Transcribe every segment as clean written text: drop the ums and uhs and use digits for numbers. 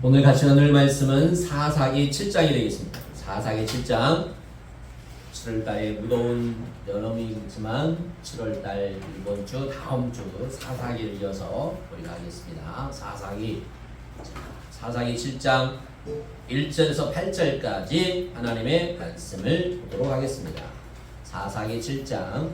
오늘 같이 나눌 말씀은 사사기 7장이 되겠습니다. 사사기 7장 7월달에 무더운 여름이지만 7월달 이번 주 다음 주 사사기를 이어서 우리가 하겠습니다. 사사기 7장 1절에서 8절까지 하나님의 말씀을 보도록 하겠습니다. 사사기 7장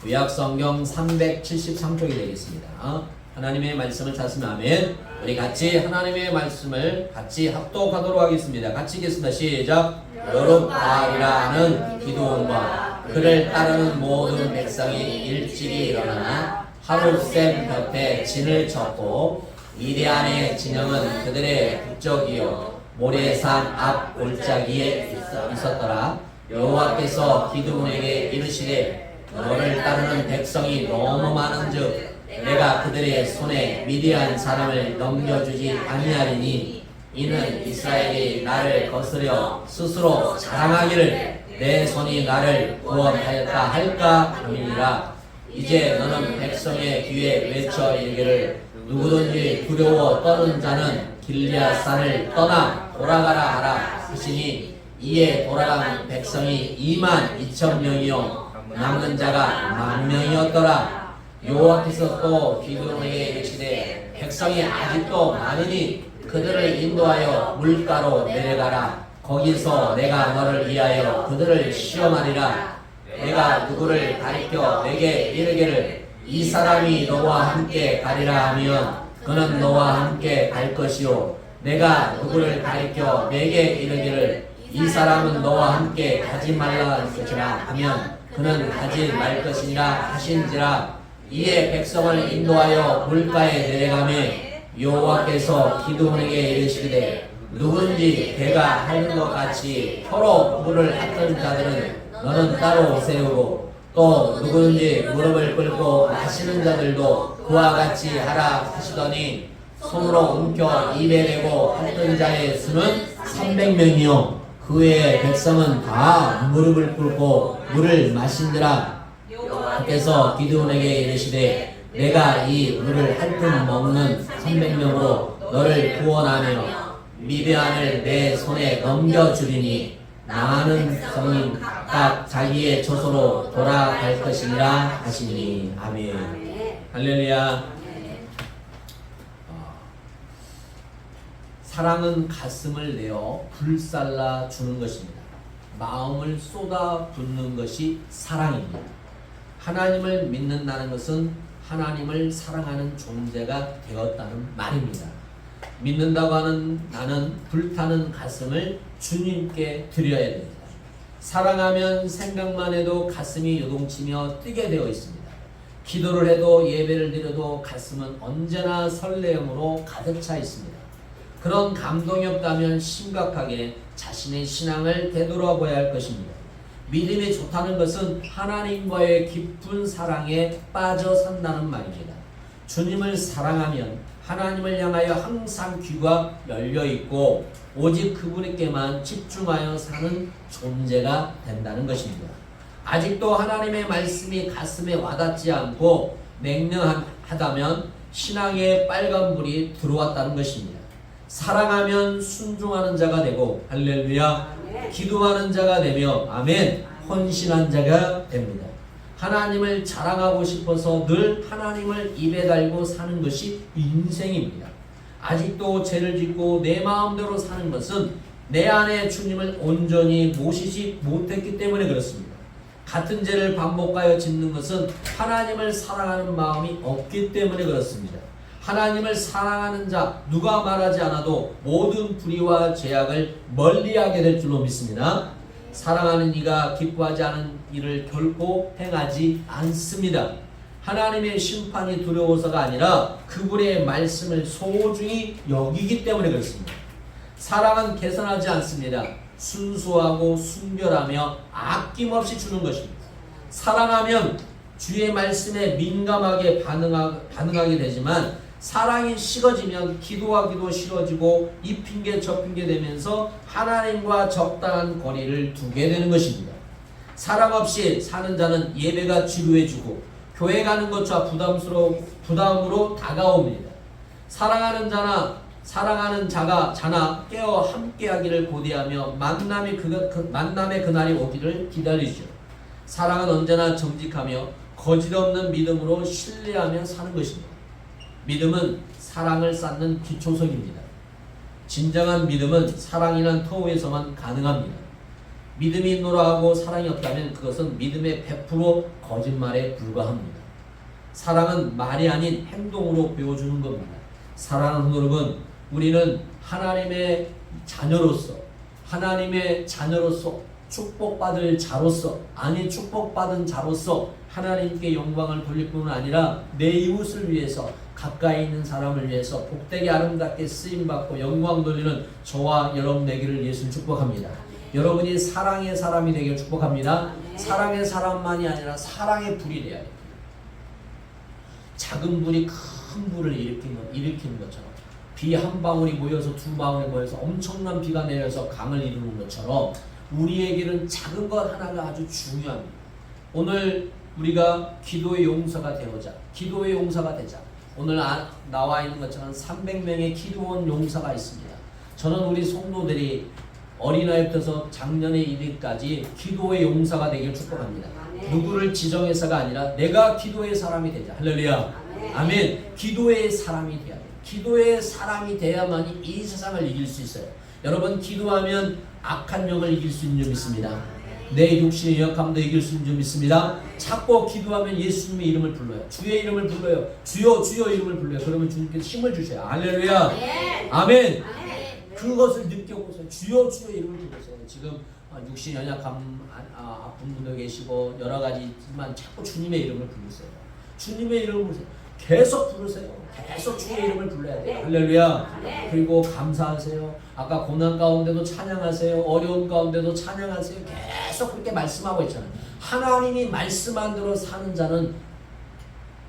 구약성경 373쪽이 되겠습니다. 하나님의 말씀을 찾으면 아멘. 우리 같이 하나님의 말씀을 같이 합독하도록 하겠습니다. 같이 읽겠습니다. 시작. 여룹바알이라는 기드온과 그를 따르는 모든 백성이 일찍이 일어나 하룻샘 곁에 진을 쳤고 미디안의 진영은 그들의 북쪽이요 모레산 앞 골짜기에 있었더라. 여호와께서 기드온에게 이르시되 너를 따르는 백성이 너무 많은즉 내가 그들의 손에 미디안 사람을 넘겨주지 아니하리니 이는 이스라엘이 나를 거스려 스스로 자랑하기를 내 손이 나를 구원하였다 할까 함이니라. 이제 너는 백성의 귀에 외쳐 이르기를 누구든지 두려워 떠는 자는 길리앗산을 떠나 돌아가라 하라 하시니 이에 돌아간 백성이 22,000명이요 남는 자가 10,000명이었더라. 여호와께서 또 기드온에게 이르시되 백성이 아직도 많으니 그들을 인도하여 물가로 내려가라. 거기서 내가 너를 위하여 그들을 시험하리라. 내가 누구를 가리켜 내게 이르기를 이 사람이 너와 함께 가리라 하면 그는 너와 함께 갈 것이요 내가 누구를 가리켜 내게 이르기를 이 사람은 너와 함께 가지 말라 하시라 하면 그는 가지 말 것이니라 하신지라. 이에 백성을 인도하여 물가에 내려가매 여호와께서 기드온에게 이르시되 누군지 배가 하는 것 같이 서로 물을 핥던 자들은 너는 따로 세우고 또 누구든지 무릎을 꿇고 마시는 자들도 그와 같이 하라 하시더니 손으로 움켜 입에 대고 핥던 자의 수는 300명이요 그 외에 백성은 다 무릎을 꿇고 물을 마신지라. 하께서 기드온에게 이르시되 내가 이 물을 핥음 먹는 300명으로 너를 구원하며 미디안을 내 손에 넘겨주리니 나는 성인 각 자기의 처소로 돌아갈 것이니라 하시니 아멘. 할렐루야. 사랑은 가슴을 내어 불살라 주는 것입니다. 마음을 쏟아 붓는 것이 사랑입니다. 하나님을 믿는다는 것은 하나님을 사랑하는 존재가 되었다는 말입니다. 믿는다고 하는 나는 불타는 가슴을 주님께 드려야 됩니다. 사랑하면 생각만 해도 가슴이 요동치며 뛰게 되어 있습니다. 기도를 해도 예배를 드려도 가슴은 언제나 설레임으로 가득 차 있습니다. 그런 감동이 없다면 심각하게 자신의 신앙을 되돌아봐야 할 것입니다. 믿음이 좋다는 것은 하나님과의 깊은 사랑에 빠져 산다는 말입니다. 주님을 사랑하면 하나님을 향하여 항상 귀가 열려 있고 오직 그분에게만 집중하여 사는 존재가 된다는 것입니다. 아직도 하나님의 말씀이 가슴에 와닿지 않고 냉랭하다면 신앙의 빨간불이 들어왔다는 것입니다. 사랑하면 순종하는 자가 되고 할렐루야 기도하는 자가 되며 아멘 헌신한 자가 됩니다. 하나님을 자랑하고 싶어서 늘 하나님을 입에 달고 사는 것이 인생입니다. 아직도 죄를 짓고 내 마음대로 사는 것은 내 안에 주님을 온전히 모시지 못했기 때문에 그렇습니다. 같은 죄를 반복하여 짓는 것은 하나님을 사랑하는 마음이 없기 때문에 그렇습니다. 하나님을 사랑하는 자 누가 말하지 않아도 모든 불의와 죄악을 멀리하게 될 줄로 믿습니다. 사랑하는 이가 기뻐하지 않은 일을 결코 행하지 않습니다. 하나님의 심판이 두려워서가 아니라 그분의 말씀을 소중히 여기기 때문에 그렇습니다. 사랑은 계산하지 않습니다. 순수하고 순결하며 아낌없이 주는 것입니다. 사랑하면 주의 말씀에 민감하게 반응하게 되지만 사랑이 식어지면 기도하기도 싫어지고 이 핑계 저 핑계 되면서 하나님과 적당한 거리를 두게 되는 것입니다. 사랑 없이 사는 자는 예배가 지루해지고 교회 가는 것과 부담으로 다가옵니다. 사랑하는 자나 사랑하는 자나 깨어 함께하기를 고대하며 만남의 그날이 오기를 기다리시오. 사랑은 언제나 정직하며 거짓없는 믿음으로 신뢰하며 사는 것입니다. 믿음은 사랑을 쌓는 기초석입니다. 진정한 믿음은 사랑이란 터우에서만 가능합니다. 믿음이 있노라하고 사랑이 없다면 그것은 믿음의 100% 거짓말에 불과합니다. 사랑은 말이 아닌 행동으로 보여주는 겁니다. 사랑하는 여러분, 우리는 하나님의 자녀로서 축복받을 자로서 축복받은 자로서 하나님께 영광을 돌릴 뿐만 아니라 내 이웃을 위해서 가까이 있는 사람을 위해서 복되게 아름답게 쓰임받고 영광 돌리는 저와 여러분 되기를 예수님 축복합니다. 여러분이 사랑의 사람이 되기를 축복합니다. 사랑의 사람만이 아니라 사랑의 불이 되어야 됩니다. 작은 불이 큰 불을 일으키는 것처럼 비 한 방울이 모여서 두 방울이 모여서 엄청난 비가 내려서 강을 이루는 것처럼 우리에게는 작은 것 하나가 아주 중요합니다. 오늘 우리가 기도의 용사가 되자. 오늘 나와 있는 것처럼 300명의 기도원 용사가 있습니다. 저는 우리 성도들이 어린아이부터 작년에 이르기까지 기도의 용사가 되기를 축복합니다. 누구를 지정해서가 아니라 내가 기도의 사람이 되자. 할렐루야. 아멘. 기도의 사람이 돼야 돼요. 기도의 사람이 돼야만이 이 세상을 이길 수 있어요. 여러분, 기도하면 악한 영을 이길 수 있는 줄 믿습니다. 내 육신의 연약함도 이길 수 있는 줄 믿습니다. 찾고 기도하면 예수님의 이름을 불러요. 주의 이름을 불러요. 주여 이름을 불러요. 그러면 주님께서 힘을 주셔요. 할렐루야. 아멘. 그것을 느껴보세요. 주여 이름을 부르세요. 지금 육신 연약함 아픈 분도 계시고 여러 가지 있지만 자꾸 주님의 이름을 부르세요. 주님의 이름을 부르세요. 계속 부르세요. 계속 주의 이름을 불러야 돼요. 할렐루야. 그리고 감사하세요. 아까 고난 가운데도 찬양하세요. 어려운 가운데도 찬양하세요. 계속 그렇게 말씀하고 있잖아요. 하나님이 말씀한 대로 사는 자는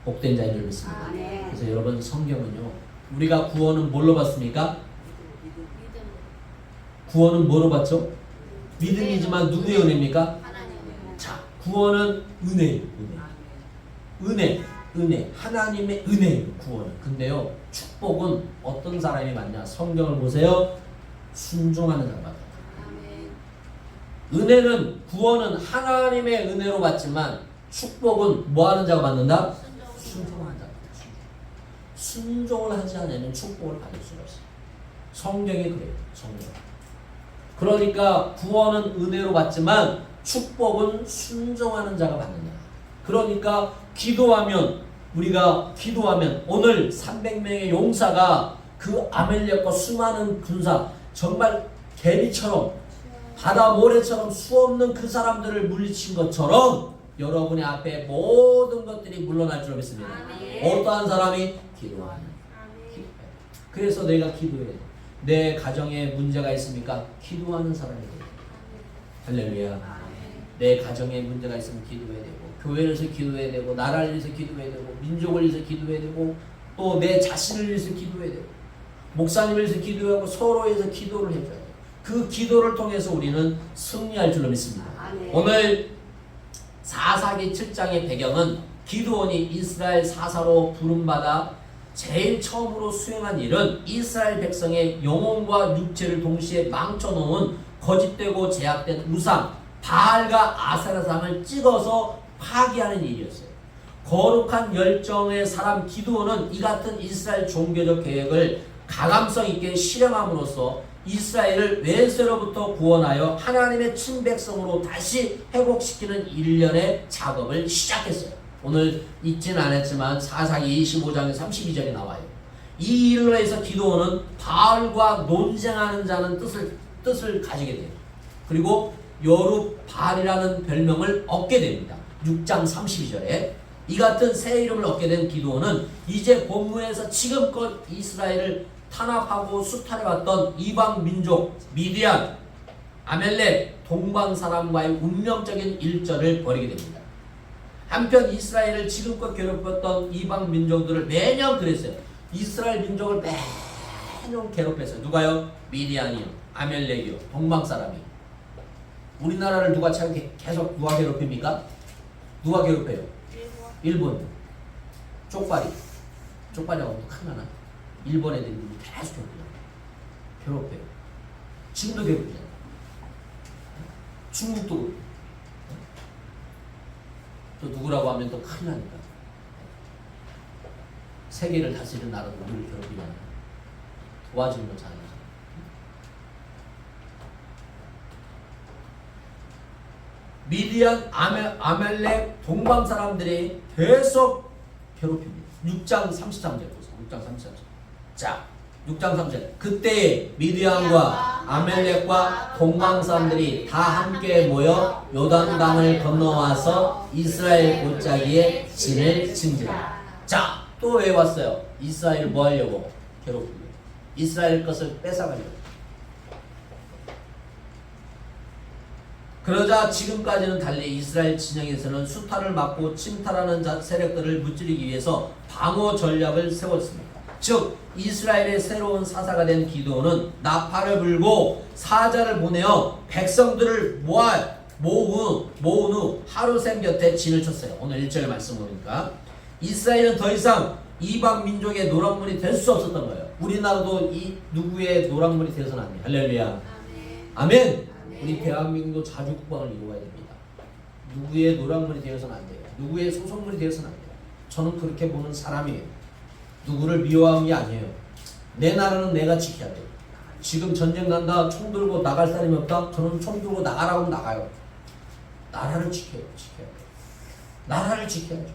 복된 자인 줄 믿습니다. 그래서 여러분, 성경은요, 우리가 구원은 뭘로 받습니까? 구원은 뭐로 받죠? 믿음이지만 누구의 은혜입니까? 자, 구원은 은혜예요. 은혜. 하나님의 은혜예요. 구원은. 근데요, 축복은 어떤 사람이 받냐? 성경을 보세요. 순종하는 자가 받아요. 은혜는, 구원은 하나님의 은혜로 받지만 축복은 뭐 하는 자가 받는다? 순종하는 자가 받아요. 순종을 하지 않으면 축복을 받을 수가 없어요. 성경이 그래요. 성경. 그러니까 구원은 은혜로 받지만 축복은 순종하는 자가 받는다. 그러니까 우리가 기도하면 오늘 300명의 용사가 그 아멜렉과 수많은 군사, 정말 개미처럼 바다 모래처럼 수없는 그 사람들을 물리친 것처럼 여러분의 앞에 모든 것들이 물러날 줄 믿습니다. 어떠한 사람이? 기도하는. 그래서 내가 기도해. 내 가정에 문제가 있습니까? 기도하는 사람이 돼요. 할렐루야. 내 가정에 문제가 있으면 기도해야 되고, 교회를 위해서 기도해야 되고, 나라를 위해서 기도해야 되고, 민족을 위해서 기도해야 되고, 또 내 자신을 위해서 기도해야 되고, 목사님을 위해서 기도하고, 서로에 위해서 기도를 해줘야 돼요. 그 기도를 통해서 우리는 승리할 줄로 믿습니다. 오늘 4사기 7장의 배경은 기드온이 이스라엘 사사로 부름받아 제일 처음으로 수행한 일은 이스라엘 백성의 영혼과 육체를 동시에 망쳐놓은 거짓되고 제약된 우상 바알과 아세라상을 찍어서 파괴하는 일이었어요. 거룩한 열정의 사람 기드온은 이 같은 이스라엘 종교적 계획을 가감성 있게 실행함으로써 이스라엘을 왼세로부터 구원하여 하나님의 친백성으로 다시 회복시키는 일련의 작업을 시작했어요. 오늘 읽지는 않았지만 4사기 25장에 32절에 나와요. 이 일로 해서 기드온은 바알과 논쟁하는 자는 뜻을 가지게 돼요. 그리고 여룻바알이라는 별명을 얻게 됩니다. 6장 32절에 이 같은 새 이름을 얻게 된 기드온은 이제 본문에서 지금껏 이스라엘을 탄압하고 수탈해왔던 이방 민족 미디안, 아멜렉, 동방 사람과의 운명적인 일전을 벌이게 됩니다. 한편 이스라엘을 지금껏 괴롭혔던 이방 민족들을 매년 그랬어요. 이스라엘 민족을 매년 괴롭혔어요. 누가요? 미디안이요, 아멜렉이요, 동방 사람이. 우리나라를 누가 참 계속 누가 괴롭힙니까? 누가 괴롭혀요? 일본. 쪽발이하고 또 큰 하나. 일본 애들이 계속 괴롭혀요. 괴롭혀요. 지금도 괴롭히잖아요. 중국도 그렇고. 또 누구라고 하면 또 큰일 나니까. 세계를 다스리는 나라도 우리를 괴롭히잖아요. 도와주는 건 잘하죠. 미디안, 아멜렉, 동방 사람들이 계속 괴롭힙니다. 6장 33절 보세요. 6장 33절. 자, 6장 3절. 그때 미디안과 아멜렉과 동방 사람들이 다 함께 모여 요단강을 건너와서 이스라엘 골짜기에 진을 친지라. 자, 또 왜 왔어요? 이스라엘 뭐 하려고? 괴롭히고. 이스라엘 것을 뺏어가려고. 그러자 지금까지는 달리 이스라엘 진영에서는 수탈을 막고 침탈하는 세력들을 무찌르기 위해서 방어 전략을 세웠습니다. 즉 이스라엘의 새로운 사사가 된 기드온은 나팔을 불고 사자를 보내어 백성들을 모은 후 하루샘 곁에 진을 쳤어요. 오늘 1절 말씀 보니까 이스라엘은 더 이상 이방 민족의 노랑물이 될 수 없었던 거예요. 우리나라도 이 누구의 노랑물이 되어서는 안 돼요. 할렐루야. 아멘. 우리 대한민국도 자주 국방을 이루어야 됩니다. 누구의 노란물이 되어서는 안 돼요. 누구의 소속물이 되어서는 안 돼요. 저는 그렇게 보는 사람이에요. 누구를 미워하는 게 아니에요. 내 나라는 내가 지켜야 돼요. 지금 전쟁 난다, 총 들고 나갈 사람이 없다? 저는 총 들고 나가라고 하면 나가요. 나라를 지켜야 돼요. 나라를 지켜야죠.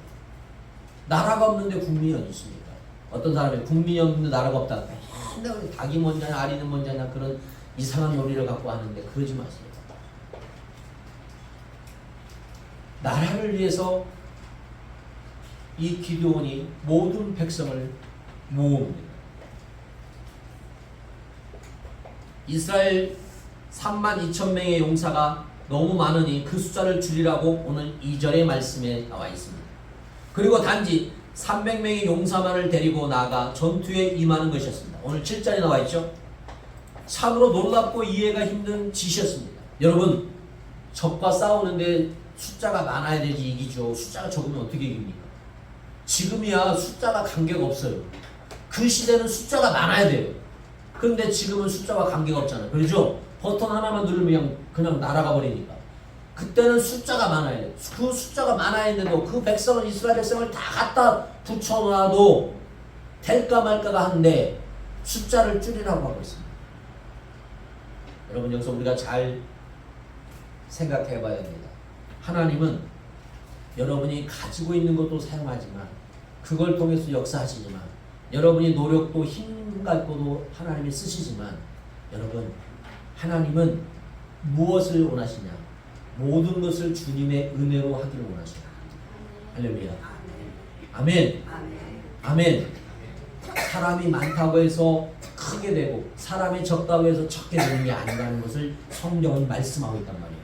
나라가 없는데 국민이 어디 있습니까? 어떤 사람이 국민이 없는데 나라가 없다. 맨날 닭이 먼저냐 알이는 먼저냐 그런 이상한 논리를 갖고 하는데 그러지 마세요. 나라를 위해서 이 기드온이 모든 백성을 모읍니다. 이스라엘 32,000명의 용사가 너무 많으니 그 숫자를 줄이라고 오늘 2절의 말씀에 나와 있습니다. 그리고 단지 300명의 용사만을 데리고 나가 전투에 임하는 것이었습니다. 오늘 7절에 나와 있죠. 참으로 놀랍고 이해가 힘든 짓이었습니다. 여러분, 적과 싸우는데 숫자가 많아야 되지 이기죠. 숫자가 적으면 어떻게 이깁니까? 지금이야 숫자가 관계가 없어요. 그 시대는 숫자가 많아야 돼요. 근데 지금은 숫자가 관계가 없잖아요. 그렇죠? 버튼 하나만 누르면 그냥 날아가 버리니까. 그때는 숫자가 많아야 돼요. 그 숫자가 많아야 했는데도 그 백성을 이스라엘 백성을 다 갖다 붙여놔도 될까 말까가 한데 숫자를 줄이라고 하고 있습니다. 여러분 여기서 우리가 잘 생각해 봐야 됩니다. 하나님은 여러분이 가지고 있는 것도 사용하지만 그걸 통해서 역사하시지만 여러분이 노력도 힘 갖고도 하나님이 쓰시지만 여러분 하나님은 무엇을 원하시냐? 모든 것을 주님의 은혜로 하기를 원하시다. 할렐루야. 아멘. 아멘. 사람이 많다고 해서 크게 되고 사람이 적다고 해서 적게 되는 게 아니라는 것을 성경은 말씀하고 있단 말이에요.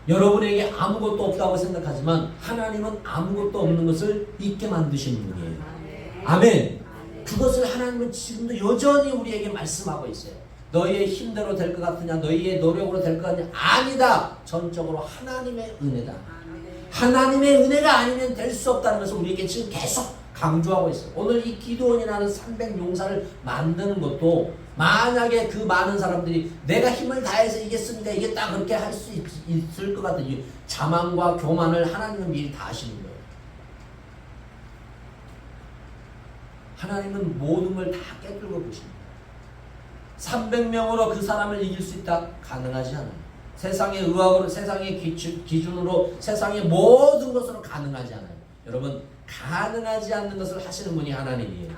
여러분에게 아무것도 없다고 생각하지만 하나님은 아무것도 없는 것을 있게 만드시는 분이에요. 아멘. 그것을 하나님은 지금도 여전히 우리에게 말씀하고 있어요. 너희의 힘대로 될 것 같으냐? 너희의 노력으로 될 것 같냐? 아니다. 전적으로 하나님의 은혜다. 하나님의 은혜가 아니면 될 수 없다는 것을 우리에게 지금 계속 강조하고 있어요. 오늘 이 기드온이라는 300용사를 만드는 것도 만약에 그 많은 사람들이 내가 힘을 다해서 이겼으니까 이겼다 그렇게 할 수 있을 것 같은 이 자만과 교만을 하나님은 미리 다 아시는 거예요. 하나님은 모든 걸 다 깨뚫고 보십니다. 300명으로 그 사람을 이길 수 있다? 가능하지 않아요. 세상의 의학으로, 세상의 기준으로, 세상의 모든 것으로 가능하지 않아요. 여러분, 가능하지 않는 것을 하시는 분이 하나님이에요.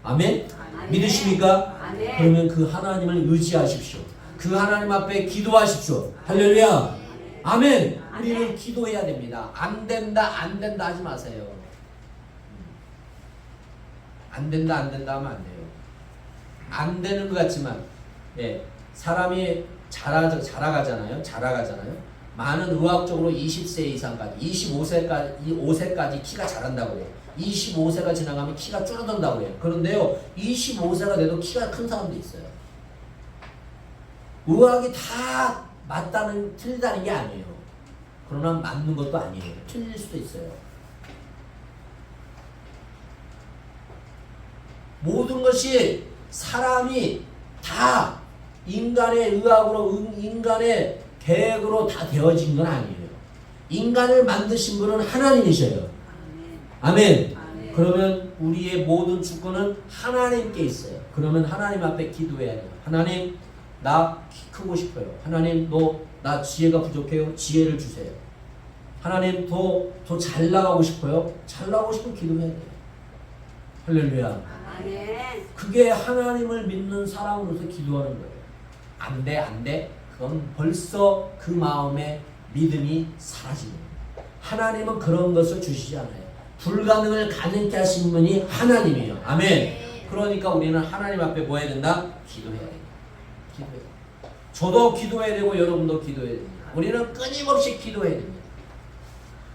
아멘? 아멘. 믿으십니까? 아멘. 그러면 그 하나님을 의지하십시오. 그 하나님 앞에 기도하십시오. 할렐루야. 아멘. 우리는 기도해야 됩니다. 안 된다, 안 된다 하지 마세요. 안 된다, 안 된다 하면 안 돼요. 안 되는 것 같지만, 예, 사람이 자라가잖아요. 많은 의학적으로 20세 이상까지, 5세까지 키가 자란다고 해요. 25세가 지나가면 키가 줄어든다고 해요. 그런데요, 25세가 돼도 키가 큰 사람도 있어요. 의학이 다 틀리다는 게 아니에요. 그러나 맞는 것도 아니에요. 틀릴 수도 있어요. 모든 것이 사람이 다 다 인간의 의학으로 인간의 계획으로 다 되어진 건 아니에요. 인간을 만드신 분은 하나님이셔요. 아멘. 그러면 우리의 모든 주권은 하나님께 있어요. 그러면 하나님 앞에 기도해야 돼요. 하나님, 나 키 크고 싶어요. 하나님, 나 지혜가 부족해요. 지혜를 주세요. 하나님, 더 잘 나가고 싶어요. 잘 나가고 싶으면 기도해야 돼요. 할렐루야. 그게 하나님을 믿는 사람으로서 기도하는 거예요. 안 돼. 그건 벌써 그 마음에 믿음이 사라지는 거예요. 하나님은 그런 것을 주시지 않아요. 불가능을 가능케 하신 분이 하나님이에요. 아멘. 그러니까 우리는 하나님 앞에 뭐 해야 된다? 기도해야 돼요. 기도해야 돼요. 저도 기도해야 되고 여러분도 기도해야 됩니다. 우리는 끊임없이 기도해야 됩니다.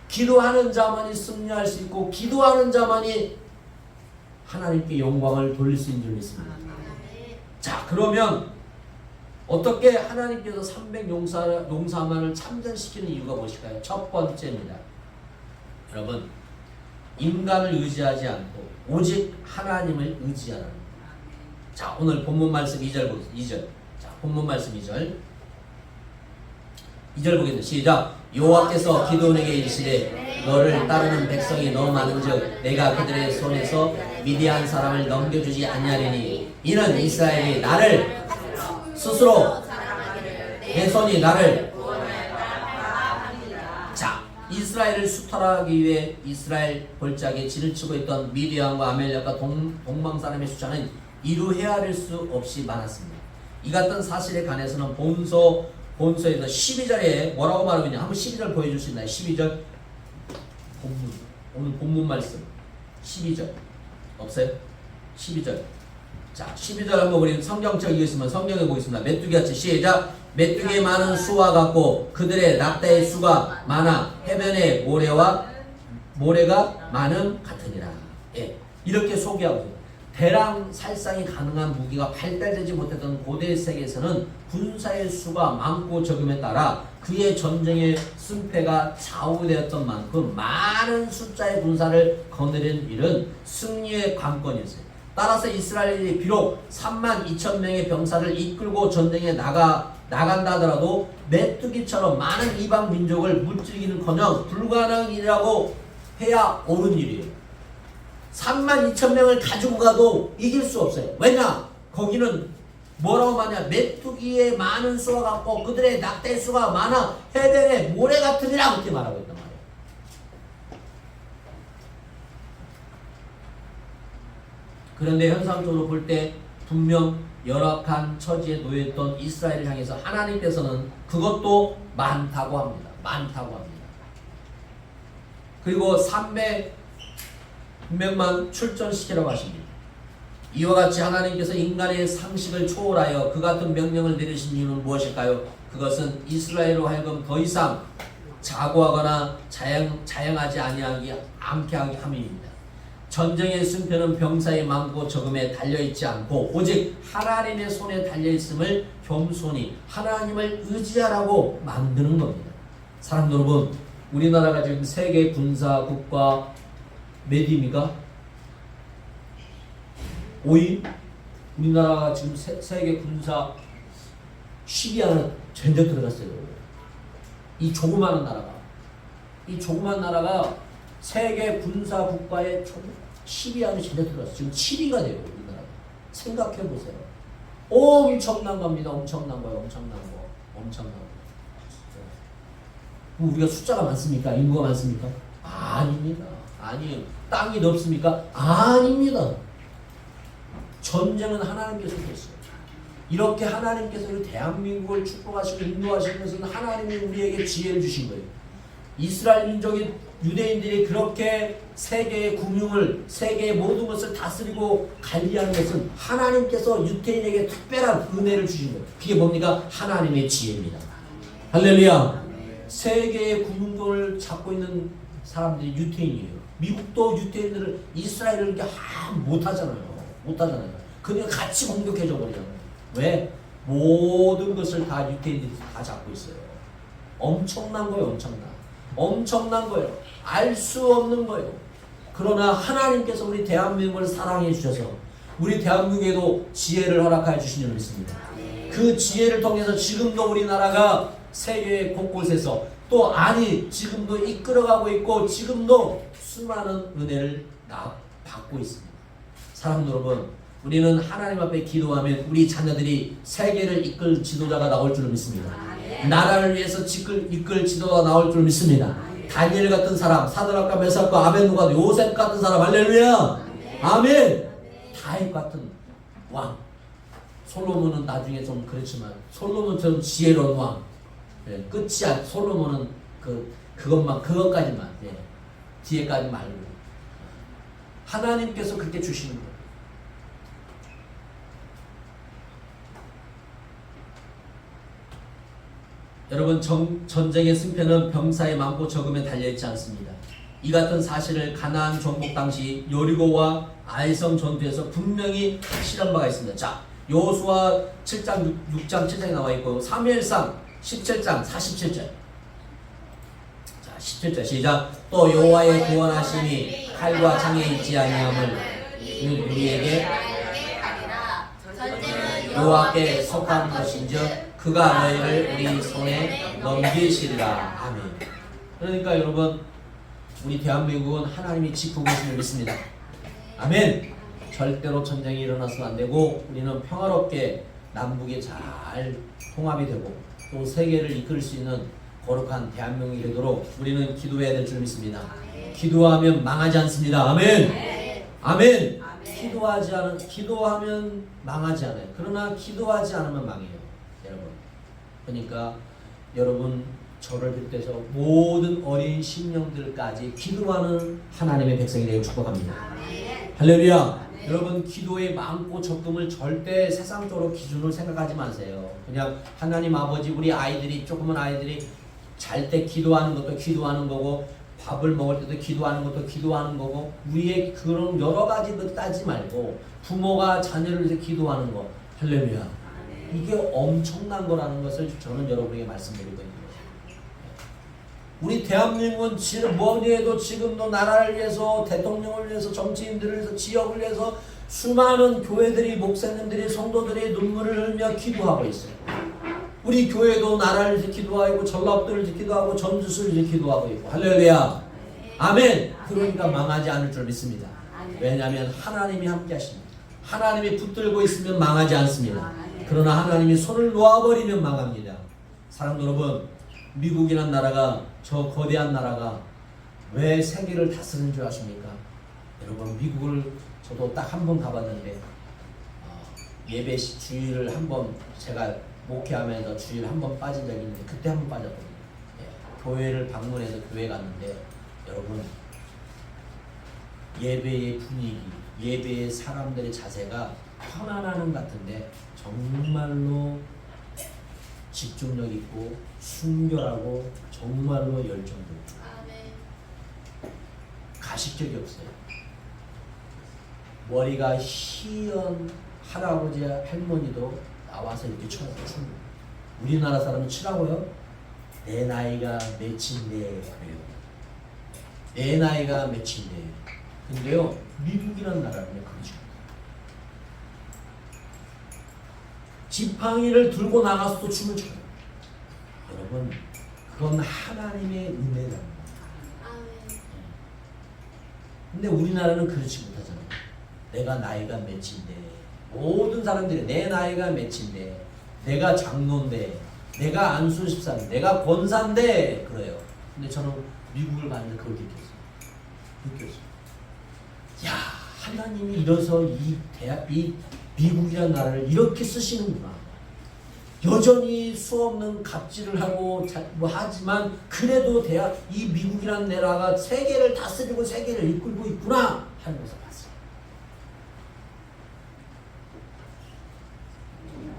기도하는 자만이 승리할 수 있고 기도하는 자만이 하나님께 영광을 돌릴 수 있는 줄 믿습니다. 자, 그러면 어떻게 하나님께서 300 용사만을 참전시키는 이유가 무엇일까요? 첫 번째입니다. 여러분, 인간을 의지하지 않고 오직 하나님을 의지하라는 겁니다. 자, 오늘 본문 말씀 2절 보겠습니다. 2절. 자, 본문 말씀 2절. 2절 보겠습니다. 시작. 여호와께서 기드온에게 이르시되 너를 따르는 백성이 너무 많은즉 내가 그들의 손에서 미디안 사람을 넘겨주지 아니하리니 이는 이스라엘이 나를 스스로 내 손이 나를 자, 이스라엘을 수탈하기 위해 이스라엘 골짜기에 진을 치고 있던 미디안과 아멜렉과 동방 사람의 숫자는 이루 헤아릴 수 없이 많았습니다. 이 같은 사실에 관해서는 본서에서 12절에 뭐라고 말하고 있냐? 한번 12절 보여줄 수 있나요? 12절 본문, 오늘 본문 말씀 12절 없어요? 12절. 자, 12절 한번 우리 성경책 읽으시면 성경에 보겠습니다. 메뚜기같이 시작. 메뚜기의 많은 수와 같고 그들의 낙타의 수가 많아 해변의 모래가 많음 같으니라. 예, 이렇게 소개하고 있습니다. 대량 살상이 가능한 무기가 발달되지 못했던 고대 세계에서는 군사의 수가 많고 적음에 따라 그의 전쟁의 승패가 좌우되었던 만큼 많은 숫자의 군사를 거느리는 일은 승리의 관건이었어요. 따라서 이스라엘이 비록 32,000명의 병사를 이끌고 전쟁에 나간다 하더라도 메뚜기처럼 많은 이방 민족을 무찌르기는커녕 불가능한 일이라고 해야 옳은 일이에요. 32,000명을 가지고 가도 이길 수 없어요. 왜냐? 거기는 뭐라고 말하냐? 메뚜기의 많은 수와 같고 그들의 낙타의 수가 많아 해변의 모래 같으니라 그렇게 말하고 있단 말이에요. 그런데 현상적으로 볼 때 분명 열악한 처지에 놓여있던 이스라엘을 향해서 하나님께서는 그것도 많다고 합니다. 그리고 300명만 출전시키라고 하십니다. 이와 같이 하나님께서 인간의 상식을 초월하여 그 같은 명령을 내리신 이유는 무엇일까요? 그것은 이스라엘로 하여금 더 이상 자고하거나 자양하지 않게 하게 함입니다. 전쟁의 승패는 병사의 많고 적음에 달려있지 않고 오직 하나님의 손에 달려있음을 겸손히 하나님을 의지하라고 만드는 겁니다. 사랑하는 여러분, 우리나라가 지금 세계 군사 국가 몇 위입니까? 5위? 우리나라가 지금 세계 군사 10위 안에 전혀 들어갔어요. 이 조그마한 나라가 세계 군사 국가의 10위 안에 전혀 들어갔어요. 지금 7위가 돼요. 우리나라가. 생각해 보세요. 엄청난 겁니다. 엄청난 거예요. 엄청난 거. 우리가 숫자가 많습니까? 인구가 많습니까? 아닙니다. 아니에요. 땅이 넓습니까? 아닙니다. 전쟁은 하나님께서 했어요. 이렇게 하나님께서 우리 대한민국을 축복하시고 인도하시는 것은 하나님이 우리에게 지혜를 주신 거예요. 이스라엘 민족이 유대인들이 그렇게 세계의 군용을 세계의 모든 것을 다스리고 관리하는 것은 하나님께서 유대인에게 특별한 은혜를 주신 거예요. 그게 뭡니까? 하나님의 지혜입니다. 할렐루야. 세계의 군용권을 잡고 있는 사람들이 유대인이에요. 미국도 유대인들을 이스라엘을 이렇게 못하잖아요. 그냥 같이 공격해줘 버리잖아요. 왜? 모든 것을 다 유대인들이 다 잡고 있어요. 엄청난 거예요. 엄청난 거예요. 알 수 없는 거예요. 그러나 하나님께서 우리 대한민국을 사랑해 주셔서 우리 대한민국에도 지혜를 허락하여 주신 줄 믿습니다. 그 지혜를 통해서 지금도 우리나라가 세계 곳곳에서 또 지금도 이끌어가고 있고 지금도 수많은 은혜를 받고 있습니다. 사랑하는 여러분, 우리는 하나님 앞에 기도하면 우리 자녀들이 세계를 이끌 지도자가 나올 줄 믿습니다. 나라를 위해서 이끌 지도자가 나올 줄 믿습니다. 다니엘 같은 사람, 사드락과 메삭과 아벤누가, 요셉 같은 사람, 할렐루야, 아멘. 다윗 같은 왕, 솔로몬은 나중에 좀 그렇지만 솔로몬처럼 지혜로운 왕, 끝이 솔로몬은 그것까지만, 뒤에까지 말고 하나님께서 그렇게 주시는 거예요. 여러분, 전쟁의 승패는 병사의 많고 적음에 달려있지 않습니다. 이 같은 사실을 가나안 정복 당시 여리고와 아이성 전투에서 분명히 확실한 바가 있습니다. 자, 여호수아 7장 6장 7장에 나와 있고 사무엘상 17장 47절. 자, 17절 시작. 또 여호와의 구원하심이 칼과 창에 있지 아니함을 우리에게 여호와께 속한 것인즉 그가 너희를 우리 손에 넘기시리라. 아멘. 그러니까 여러분, 우리 대한민국은 하나님이 지키고 계심을 믿습니다. 아멘. 절대로 전쟁이 일어나서는 안 되고 우리는 평화롭게 남북이 잘 통합이 되고 또 세계를 이끌 수 있는 거룩한 대한민국이 되도록 우리는 기도해야 될 줄 믿습니다. 기도하면 망하지 않습니다. 아멘. 아멘. 기도하면 망하지 않아요. 그러나 기도하지 않으면 망해요. 여러분. 그러니까 여러분, 저를 비롯해서 모든 어린 심령들까지 기도하는 하나님의 백성이 되고 축복합니다. 할렐루야. 여러분, 기도에 많고 적금을 절대 세상적으로 기준으로 생각하지 마세요. 그냥 하나님 아버지, 우리 아이들이, 조그만 아이들이 잘 때 기도하는 것도 기도하는 거고 밥을 먹을 때도 기도하는 것도 기도하는 거고 우리의 그런 여러 가지 것 따지 말고 부모가 자녀를 위해서 기도하는 거, 할렐루야, 이게 엄청난 거라는 것을 저는 여러분에게 말씀드리고 있는 거예요. 우리 대한민국은 뭐니 해도 지금도 나라를 위해서, 대통령을 위해서, 정치인들을 위해서, 지역을 위해서 수많은 교회들이, 목사님들이, 성도들이 눈물을 흘며 기도하고 있어요. 우리 교회도 나라를 위해서 기도하고 전랍들을 위해서 기도하고 전주수를 위해서 기도하고 있고, 할렐루야, 아멘. 그러니까 망하지 않을 줄 믿습니다. 왜냐하면 하나님이 함께 하십니다. 하나님이 붙들고 있으면 망하지 않습니다. 그러나 하나님이 손을 놓아버리면 망합니다. 사랑하는 여러분, 미국이란 나라가, 저 거대한 나라가 왜 세계를 다스리는 줄 아십니까? 여러분, 미국을 저도 딱 한 번 가봤는데 예배 주일을 한 번, 제가 목회하면서 주일 한 번 빠진 적이 있는데 그때 한 번 빠졌거든요. 교회를 방문해서 교회 갔는데 여러분, 예배의 분위기, 예배의 사람들의 자세가 편안한 같은데 정말로 집중력 있고 순결하고 정말로 열정도 있고 가식적이 없어요. 머리가 희연 할아버지 할머니도 나와서 이렇게 쳐요. 우리나라 사람은 치라고요? 내 나이가 몇인데 그래요. 내 나이가 몇인데. 근데요, 미국이라는 나라는요 그렇죠. 지팡이를 들고 나가서도 춤을 춰요. 여러분, 그건 하나님의 은혜랍니다. 근데 우리나라는 그렇지 못하잖아요. 내가 나이가 몇인데, 모든 사람들이 내 나이가 몇인데, 내가 장로인데, 내가 안수 집사인데, 내가 권사인데 그래요. 근데 저는 미국을 갔는데 그걸 느꼈어요. 야, 하나님이 이래서 이 미국이라는 나라를 이렇게 쓰시는구나. 여전히 수없는 갑질을 하고 하지만 그래도 이 미국이라는 나라가 세계를 다스리고 세계를 이끌고 있구나 하는 것을 봤어요.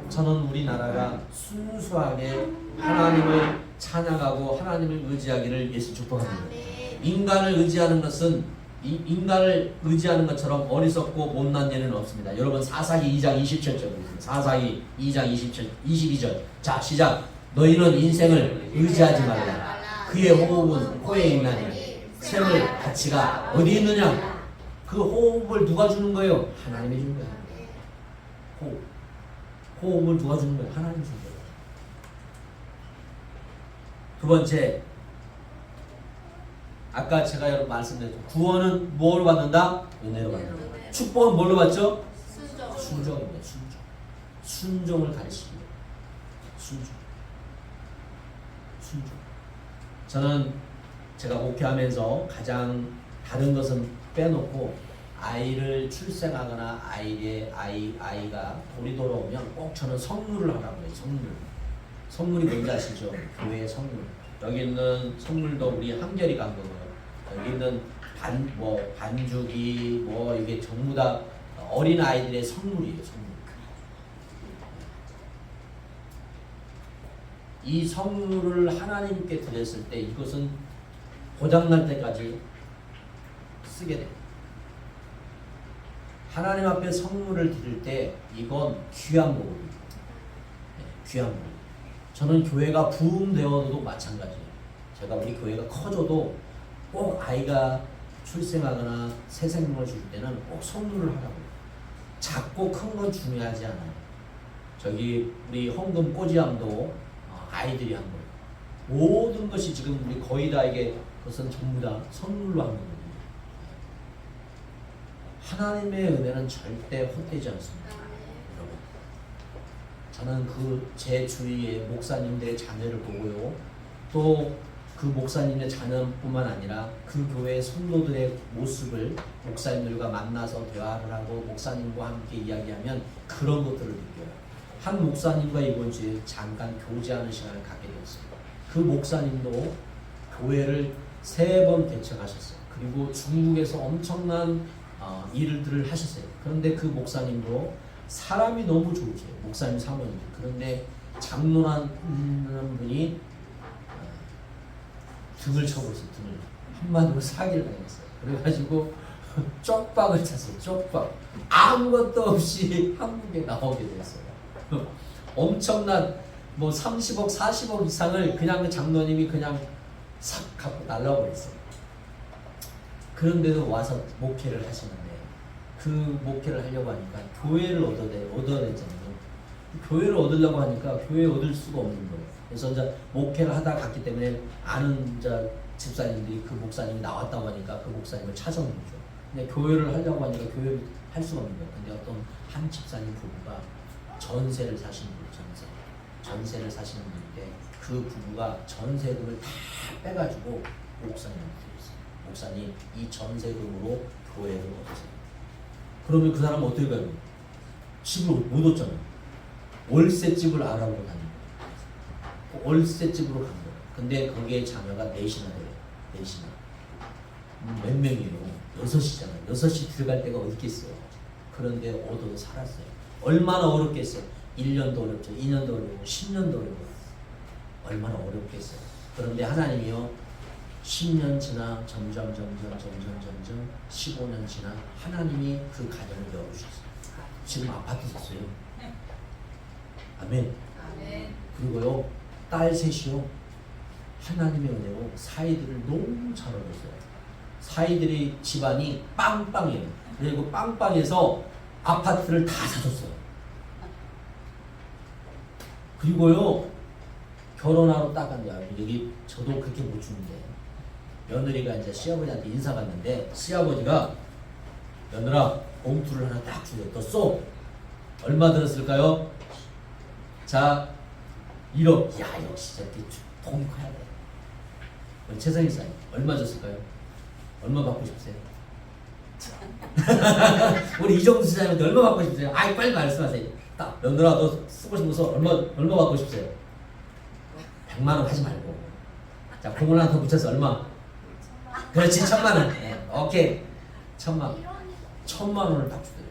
저는 우리나라가 순수하게 하나님을 찬양하고 하나님을 의지하기를 예수 축복합니다. 인간을 의지하는 것은 인간을 의지하는 것처럼 어리석고 못난 예는 없습니다. 여러분, 사사기 2장 27절 사사기 2장 22절. 자, 시작. 너희는 인생을 의지하지 말라. 그의 호흡은 코에 있나니 샘을 가치가 어디 있느냐. 그 호흡을 누가 주는 거예요? 하나님이 주는 거예요. 호흡. 호흡을 누가 주는 거예요? 하나님 주는 거예요. 두 번째, 아까 제가 여러분 말씀드렸죠. 구원은 뭘 받는다? 은혜로 받는다. 축복은 뭘로 받죠? 순종입니다. 순종. 순종을 가르치는 거예요. 순종. 순종. 저는 제가 목회하면서 가장 다른 것은 빼놓고 아이를 출생하거나 아이가 돌이 돌아오면 꼭 저는 선물을 하라고 해요. 선물이 뭔지 아시죠? 교회의 선물. 여기 있는 선물도 우리 한결이 간 거고요. 여기 있는 반죽이 이게 전부 다 어린 아이들의 선물이에요. 선물. 이 선물을 하나님께 드렸을 때 이것은 고장날 때까지 쓰게 돼요. 하나님 앞에 선물을 드릴 때 이건 귀한 거거든요. 귀한 거. 저는 교회가 부흥되어도 마찬가지예요. 제가 우리 교회가 커져도 꼭 아이가 출생하거나 새 생명을 줄 때는 꼭 선물을 하라고 해요. 작고 큰 건 중요하지 않아요. 저기 우리 헌금 꼬지암도 아이들이 한 거예요. 모든 것이 지금 우리 거의 다 이게 그것은 전부 다 선물로 한 거거든요. 하나님의 은혜는 절대 헛되지 않습니다. 여러분, 저는 제 주위의 목사님들의 자녀를 보고요, 또 그 목사님의 자녀뿐만 아니라 그 교회의 성도들의 모습을 목사님들과 만나서 대화를 하고 목사님과 함께 이야기하면 그런 것들을 느껴요. 한 목사님과 이번 주에 잠깐 교제하는 시간을 갖게 되었습니다. 그 목사님도 교회를 3번 개척하셨어요. 그리고 중국에서 엄청난 일들을 하셨어요. 그런데 그 목사님도 사람이 너무 좋으세요. 목사님 사모님. 그런데 장로라는 분이 등을 쳐버렸어요. 등을. 한마디로 사기를 당했어요. 그래가지고 쪽박을 찼어요. 쪽박. 아무것도 없이 한국에 나오게 됐어요. 엄청난 30억, 40억 이상을 그냥 그 장로님이 그냥 싹 갖고 날라버렸어요. 그런데도 와서 목회를 하시는데 그 목회를 하려고 하니까 교회를 얻어냈잖아요. 교회를 얻으려고 하니까 교회 얻을 수가 없는 거예요. 그래서 이제 목회를 하다 갔기 때문에 아는 집사님들이 그 목사님이 나왔다고 하니까 그 목사님을 찾아오는 거죠. 근데 교회를 하려고 하니까 교회를 할 수가 없는 거예요. 근데 어떤 한 집사님 부부가 전세를 사시는 거예요. 전세를 사시는 분인데 그 부부가 전세금을 다 빼가지고 목사님한테 드렸어요. 목사님 이 전세금으로 교회를 얻으세요. 그러면 그 사람은 어떻게 가요? 집을 못 얻잖아요. 월세집을 알아보고 다니고 월세집으로 간 거예요. 근데 거기에 자녀가 넷이나 돼요. 넷이나. 몇 명이에요? 6이잖아요. 6이 들어갈 데가 어디 있겠어요. 그런데 얻어도 살았어요. 얼마나 어렵겠어요. 1년도 어렵죠. 2년도 어렵고 10년도 어렵고 얼마나 어렵겠어요. 그런데 하나님이요 10년 지나 점점 15년 지나 하나님이 그 가정을 열어주셨어요. 지금 아파트 샀어요. 아멘. 그리고요 딸 셋이요 하나님의 은혜로 사이들을 너무 잘 얻었어요. 사이들이 집안이 빵빵해요. 그리고 빵빵해서 아파트를 다 사줬어요. 그리고요 결혼하러 딱 간대요. 여기 저도 그렇게 못 주는데 며느리가 이제 시아버지한테 인사 갔는데 시아버지가 며느라 봉투를 하나 딱 주세요. 또 쏘. 얼마 들었을까요? 자 1억. 야 역시 저렇게 돈이 커야 돼. 우리 최성희 사님 얼마 줬을까요? 얼마 받고 싶으세요? 우리 이정수 지사님한테 얼마 받고 싶으세요? 아이 빨리 말씀하세요. 딱 며느라 너 쓰고 싶어서 얼마 받고 싶으세요? 100만 원 하지 말고 자 공을 하나 더 붙여서 얼마? 그렇지 1000만 원. 네, 오케이 1000만 원. 1000만 원을 딱 주더래요.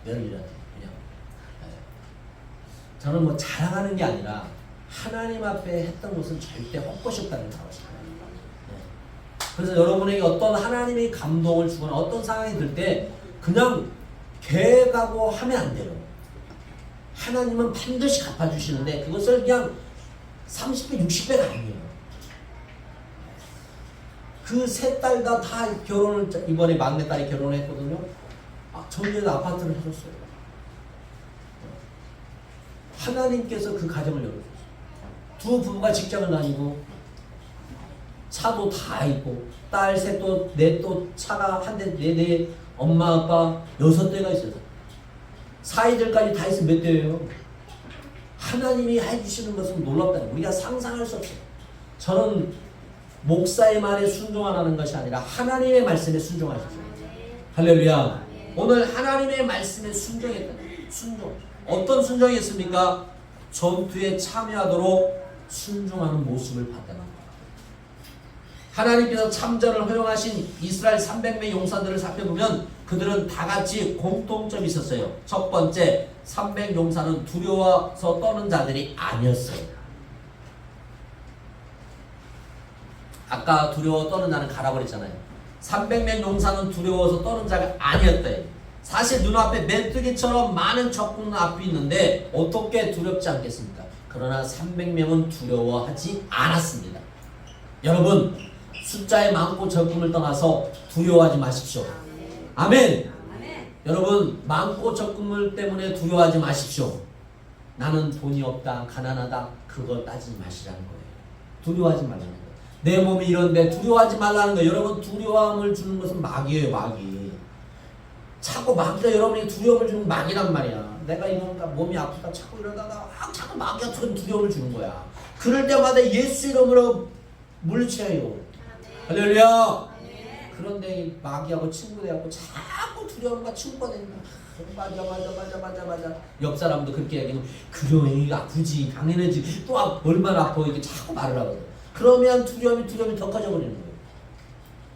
며느리한테 그냥. 네. 저는 뭐 자랑하는 게 아니라 하나님 앞에 했던 것은 절대 헛것이 없다는 걸 알았어요. 그래서 여러분에게 어떤 하나님의 감동을 주거나 어떤 상황이 들 때 그냥 계획하고 하면 안 돼요. 하나님은 반드시 갚아주시는데 그것을 그냥 30배, 60배가 아니에요. 그 세 딸 다 결혼을 이번에 막내딸이 결혼했거든요. 전에도 아파트를 해줬어요. 하나님께서 그 가정을 열어주셨어요. 두 부부가 직장을 다니고 차도 다 있고 딸 셋도 넷도 차가 한 대, 네 대, 엄마 아빠 6대가 있어요. 사이들까지 다 있으면 몇 대예요? 하나님이 해주시는 것은 놀랍다. 우리가 상상할 수 없어요. 저는 목사의 말에 순종하라는 것이 아니라 하나님의 말씀에 순종하십시오. 할렐루야. 오늘 하나님의 말씀에 순종했다. 순종. 어떤 순종이 있습니까? 전투에 참여하도록 순종하는 모습을 봤다는 겁니다. 하나님께서 참전을 허용하신 이스라엘 300명 용사들을 살펴보면 그들은 다 같이 공통점이 있었어요. 첫 번째, 300 용사는 두려워서 떠는 자들이 아니었어요. 아까 두려워 떠는 자는 갈아버렸잖아요. 300명 용사는 두려워서 떠는 자가 아니었대요. 사실 눈앞에 메뚜기처럼 많은 적군 앞이 있는데 어떻게 두렵지 않겠습니까? 그러나 300명은 두려워하지 않았습니다. 여러분, 숫자에 많고 적군을 떠나서 두려워하지 마십시오. 아멘. 여러분, 많고 적군을 때문에 두려워하지 마십시오. 나는 돈이 없다, 가난하다, 그걸 따지지 마시라는 거예요. 두려워하지 말라는 거예요. 내 몸이 이런데 두려워하지 말라는 거예요. 여러분, 두려움을 주는 것은 마귀예요, 마귀. 자꾸 마귀가 여러분에게 두려움을 주는 마귀란 말이야. 내가 이러니까 몸이 아프다 자꾸 이러다가 자꾸 마귀가 두려움을 주는 거야. 그럴 때마다 예수 이름으로 물리쳐요. 할렐루야. 그런데 마귀하고 친구 돼갖고 자꾸 두려움과 친구가 되는 거야. 맞아. 옆 사람도 그렇게 얘기하면 그래 아프지 당연하지 또 얼마나 아파 이렇게 자꾸 말을 하거든. 그러면 두려움이 더 커져버리는 거예요.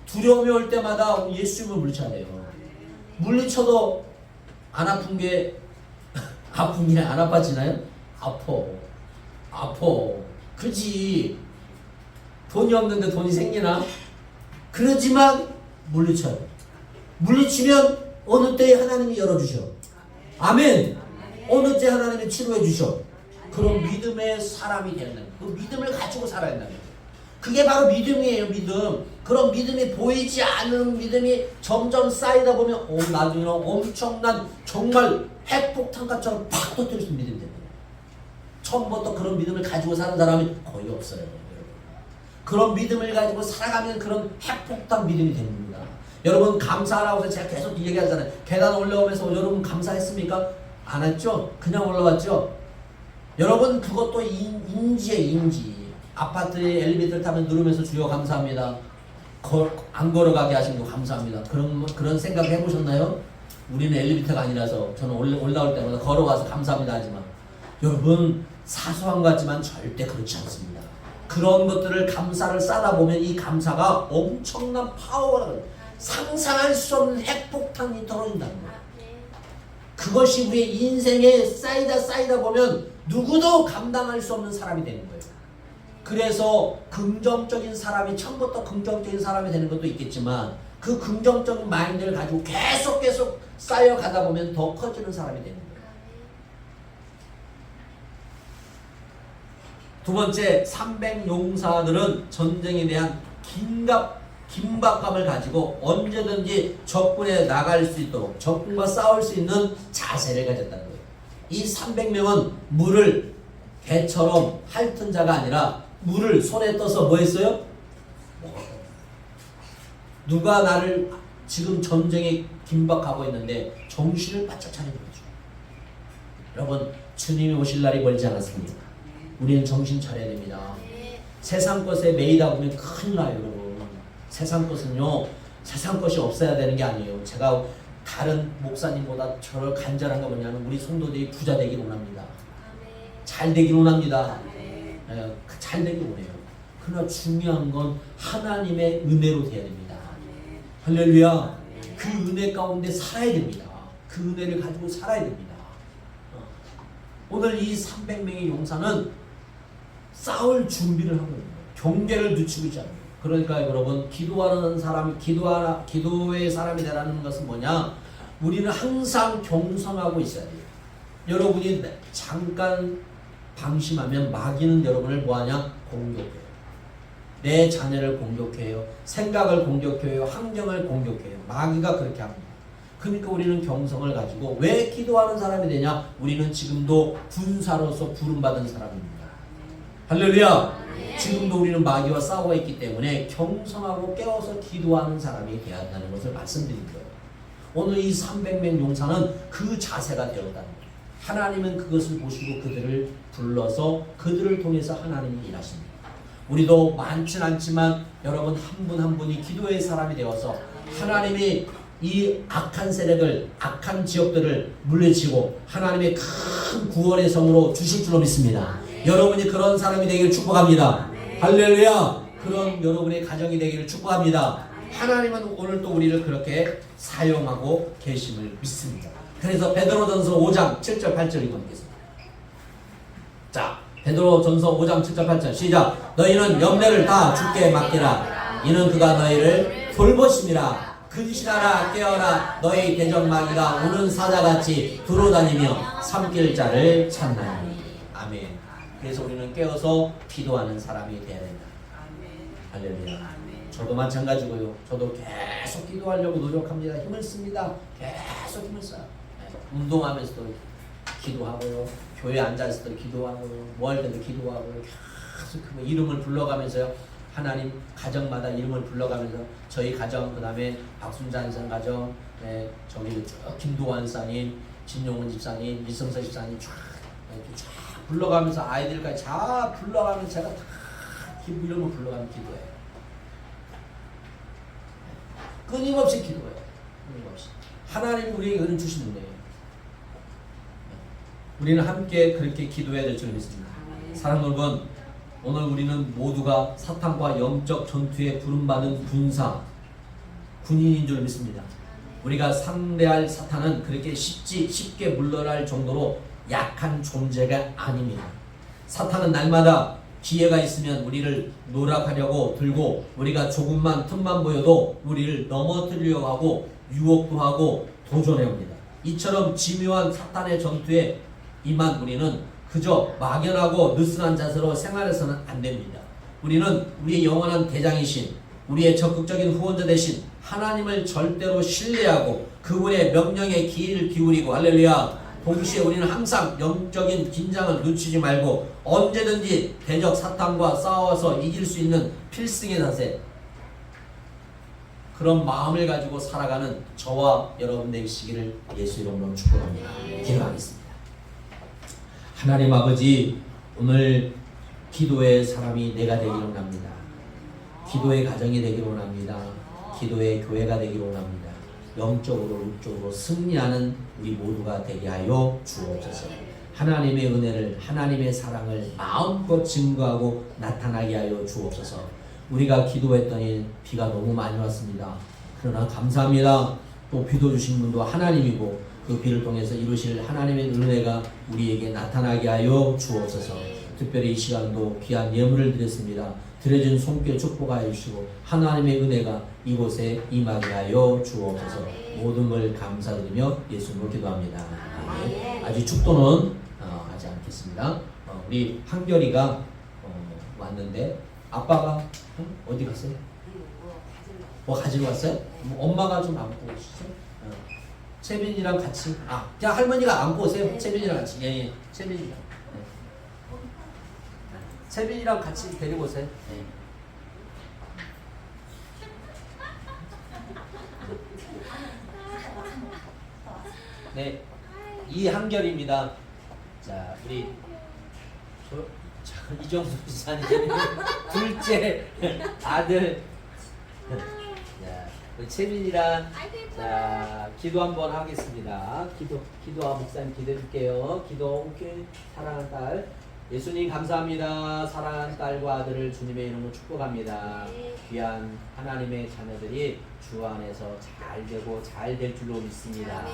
두려움이 올 때마다 예수 이름을 물리쳐야 돼요. 물리쳐도 안 아픈 게 아픈 게 안 아파지나요? 아파. 그지. 돈이 없는데 돈이 생기나? 그러지만 물리쳐요. 물리치면 어느 때에 하나님이 열어주셔. 아멘. 어느 때 하나님이 치료해 주셔. 그런 믿음의 사람이 된다. 그 믿음을 가지고 살아야 된다. 그게 바로 믿음이에요. 믿음. 그런 믿음이 보이지 않는 믿음이 점점 쌓이다 보면 나중에는 엄청난 정말 핵폭탄같처럼 팍 터뜨릴 수 있는 믿음이 됩니다. 처음부터 그런 믿음을 가지고 사는 사람이 거의 없어요. 그런 믿음을 가지고 살아가면 그런 핵폭탄 믿음이 됩니다. 여러분 감사하라고 해서 제가 계속 얘기하잖아요. 계단 올라오면서 여러분 감사했습니까? 안 했죠? 그냥 올라왔죠? 여러분 그것도 인지예요. 인지. 아파트에 엘리베이터를 타면 누르면서 주여 감사합니다. 안 걸어가게 하신 거 감사합니다. 그런 생각 해보셨나요? 우리는 엘리베이터가 아니라서 저는 올라올 때마다 걸어가서 감사합니다 하지만 여러분 사소한 것 같지만 절대 그렇지 않습니다. 그런 것들을 감사를 쌓다 보면 이 감사가 엄청난 파워가 상상할 수 없는 핵폭탄이 떨어진다는 거예요. 그것이 우리의 인생에 쌓이다 보면 누구도 감당할 수 없는 사람이 되는 거예요. 그래서 긍정적인 사람이 처음부터 긍정적인 사람이 되는 것도 있겠지만 그 긍정적인 마인드를 가지고 계속 쌓여가다 보면 더 커지는 사람이 되는 거예요. 두 번째, 300 용사들은 전쟁에 대한 긴박감을 가지고 언제든지 적군에 나갈 수 있도록 적군과 싸울 수 있는 자세를 가졌다는 거예요. 이 300명은 물을 개처럼 핥은 자가 아니라 물을 손에 떠서 뭐 했어요? 누가 나를 지금 전쟁에 긴박하고 있는데 정신을 바짝 차리는 거죠. 여러분 주님이 오실 날이 멀지 않았습니다. 우리는 정신 차려야 됩니다. 세상 것에 매이다 보면 큰일 나요. 여러분. 세상 것은요. 세상 것이 없어야 되는 게 아니에요. 제가 다른 목사님보다 저를 간절한 거 뭐냐면 우리 성도들이 부자 되길 원합니다. 잘 되길 원합니다. 잘 되길 원해요. 그러나 중요한 건 하나님의 은혜로 돼야 됩니다. 할렐루야. 그 은혜 가운데 살아야 됩니다. 그 은혜를 가지고 살아야 됩니다. 오늘 이 300명의 용사는 싸울 준비를 하고 있는 거예요. 경계를 늦추고 있지 않아요. 그러니까 여러분 기도하는 사람이 기도의 사람이 되라는 것은 뭐냐? 우리는 항상 경성하고 있어야 돼요. 여러분이 잠깐 방심하면 마귀는 여러분을 뭐하냐? 공격해요. 내 자녀를 공격해요. 생각을 공격해요. 환경을 공격해요. 마귀가 그렇게 합니다. 그러니까 우리는 경성을 가지고 왜 기도하는 사람이 되냐? 우리는 지금도 군사로서 부름받은 사람입니다. 할렐루야! 지금도 우리는 마귀와 싸워 있기 때문에 경성하고 깨어서 기도하는 사람이 되어야 한다는 것을 말씀드린 거예요. 오늘 이 300명 용사는 그 자세가 되었다는 거예요. 하나님은 그것을 보시고 그들을 불러서 그들을 통해서 하나님이 일하십니다. 우리도 많진 않지만 여러분 한 분 한 분이 기도의 사람이 되어서 하나님이 이 악한 세력을, 악한 지역들을 물리치고 하나님의 큰 구원의 성으로 주실 줄로 믿습니다. 여러분이 그런 사람이 되기를 축복합니다. 할렐루야! 그런 여러분의 가정이 되기를 축복합니다. 하나님은 오늘 또 우리를 그렇게 사용하고 계심을 믿습니다. 그래서 베드로전서 5장 7절 8절 읽어보겠습니다. 자, 베드로전서 5장 7절 8절 시작. 너희는 염려를 다 주께 맡기라. 이는 그가 너희를 돌보심이라. 근신하라 깨어라. 너희 대적마귀가 우는 사자같이 두루다니며 삼킬 자를 찾나니. 아멘. 그래서 우리는 깨어서 기도하는 사람이 되어야 된다. 할렐루야. 저도 마찬가지고요. 저도 계속 기도하려고 노력합니다. 힘을 씁니다. 계속 힘을 써요. 운동하면서도 기도하고요. 교회 앉아서도 기도하고요. 뭐 할 때도 기도하고요. 계속 그 이름을 불러가면서요. 하나님 가정마다 이름을 불러가면서 저희 가정, 그 다음에 박순자 선 가정, 저기 김도환 사님, 진용훈 집사님, 이성서 집사님 쫙 불러가면서 아이들까지 다 불러가면서 제가 다 이름을 불러가면서 기도해요. 끊임없이 기도해요. 끊임없이. 하나님이 우리에게 은혜 주시는 거예요. 우리는 함께 그렇게 기도해야 될 줄 믿습니다. 사랑하는 여러분, 오늘 우리는 모두가 사탄과 영적 전투에 부름받은 군인인 줄 믿습니다. 우리가 상대할 사탄은 그렇게 쉽게 물러날 정도로 약한 존재가 아닙니다. 사탄은 날마다 기회가 있으면 우리를 노락하려고 들고 우리가 조금만 틈만 보여도 우리를 넘어뜨리려고 하고 유혹도 하고 도전해옵니다. 이처럼 지묘한 사탄의 전투에 임한 우리는 그저 막연하고 느슨한 자세로 생활해서는 안 됩니다. 우리는 우리의 영원한 대장이신, 우리의 적극적인 후원자 되신 하나님을 절대로 신뢰하고 그분의 명령에 귀를 기울이고, 할렐루야, 동시에 우리는 항상 영적인 긴장을 늦추지 말고 언제든지 대적 사탄과 싸워서 이길 수 있는 필승의 자세, 그런 마음을 가지고 살아가는 저와 여러분 되시기를 예수 이름으로 축복합니다. 기도하겠습니다. 하나님 아버지, 오늘 기도의 사람이 내가 되기를 원합니다. 기도의 가정이 되기를 원합니다. 기도의 교회가 되기를 원합니다. 영적으로 육적으로 승리하는 우리 모두가 되게 하여 주옵소서. 하나님의 은혜를, 하나님의 사랑을 마음껏 증거하고 나타나게 하여 주옵소서. 우리가 기도했더니 비가 너무 많이 왔습니다. 그러나 감사합니다. 또 비도 주신 분도 하나님이고 그 비를 통해서 이루실 하나님의 은혜가 우리에게 나타나게 하여 주옵소서. 특별히 이 시간도 귀한 예물을 드렸습니다. 드려진 손길 축복하여 주시고 하나님의 은혜가 이곳에 임하게 하여 주옵소서. 모든 걸 감사드리며 예수님으로 기도합니다. 아멘. 아직 축도는 하지 않겠습니다. 우리 한결이가 왔는데 아빠가 어디 갔어요? 뭐 가지러 왔어요? 엄마가 좀 안고 오시죠? 채빈이랑 같이. 그냥 할머니가 안고 오세요. 채빈이랑 같이. 예, 채빈이랑. 채빈이랑 같이 데리고 오세요. 네, 이한결입니다. 자, 우리 이정수 지사님 둘째 아들. 자, 우리 채빈이랑 자 기도 한번 하겠습니다. 기도와 목사님 기도해줄게요. 기도. 오케이. 사랑하는 딸. 예수님 감사합니다. 사랑하는 딸과 아들을 주님의 이름으로 축복합니다. 귀한 하나님의 자녀들이 주 안에서 잘 되고 잘 될 줄로 믿습니다.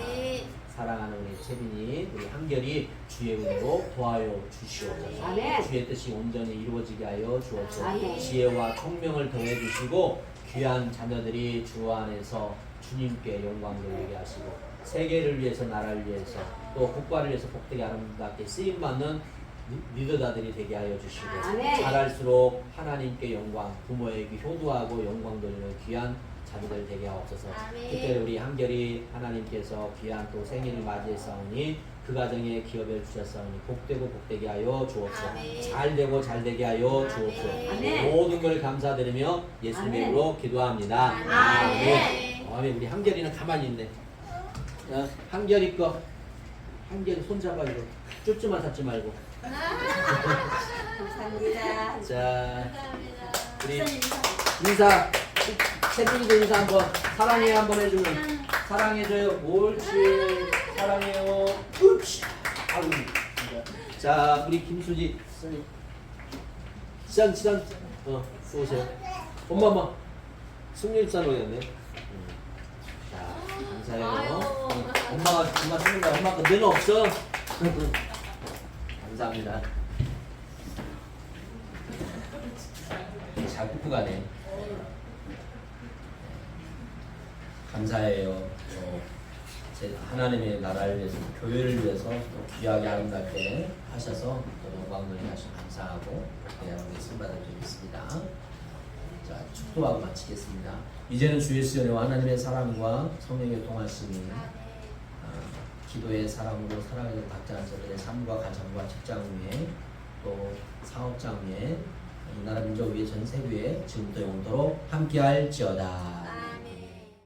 사랑하는 우리 채빈이, 우리 한결이 주의 은혜로 도와여 주시옵소서. 주의 뜻이 온전히 이루어지게 하여 주옵소서. 지혜와 총명을 더해 주시고 귀한 자녀들이 주 안에서 주님께 영광 돌리게 하시고 세계를 위해서, 나라를 위해서, 또 국가를 위해서 복되게 아름답게 쓰임받는 리더자들이 되게 하여 주시고 잘할수록 하나님께 영광, 부모에게 효도하고 영광 돌리는 귀한 자녀들 되게 하옵소서. 아멘. 특별히 우리 한결이 하나님께서 귀한 또 생일을 맞이했사오니 그 가정에 기업을 주셨사오니 복되고 복되게 하여 주옵소서. 아멘. 잘 되고 잘 되게 하여 주옵소서. 아멘. 모든 걸 감사드리며 예수님의 아멘. 이름으로 기도합니다. 아멘. 아멘. 우리 한결이는 가만히 있네. 한결이 거 한결이 손잡아 이거 쭈쭈만 잡지 말고. 감사합니다. 자, 감사합니다. 우리 목사님 인사 세준이도 인사 한번 사랑해 한번 해주면 사랑해줘요. 옳지. 사랑해요. 옳지. 아우. 자, 우리 김수지 선생님. 지단 쏘세요. 엄마 승리일산 오였네. 자, 감사해요. 엄마 쓰는 거야. 엄마 거 너는 없어. 감사합니다. 잘 굽고 가네. 감사해요. 제 하나님의 나라를 위해서, 교회를 위해서 또 귀하게 아름답게 하셔서 또 영광을 하셔서 감사하고 여러분께 승받을 드리겠습니다. 자, 축도하고 마치겠습니다. 이제는 주 예수의 은혜와 하나님의 사랑과 성령의 동하심이 기도의 사랑으로 살아가는 각자 자들의 삶과 가정과 직장 위에 또 사업장 위에 이 나라 민족 위에 전 세계에 지금부터 영원토록 함께할지어다.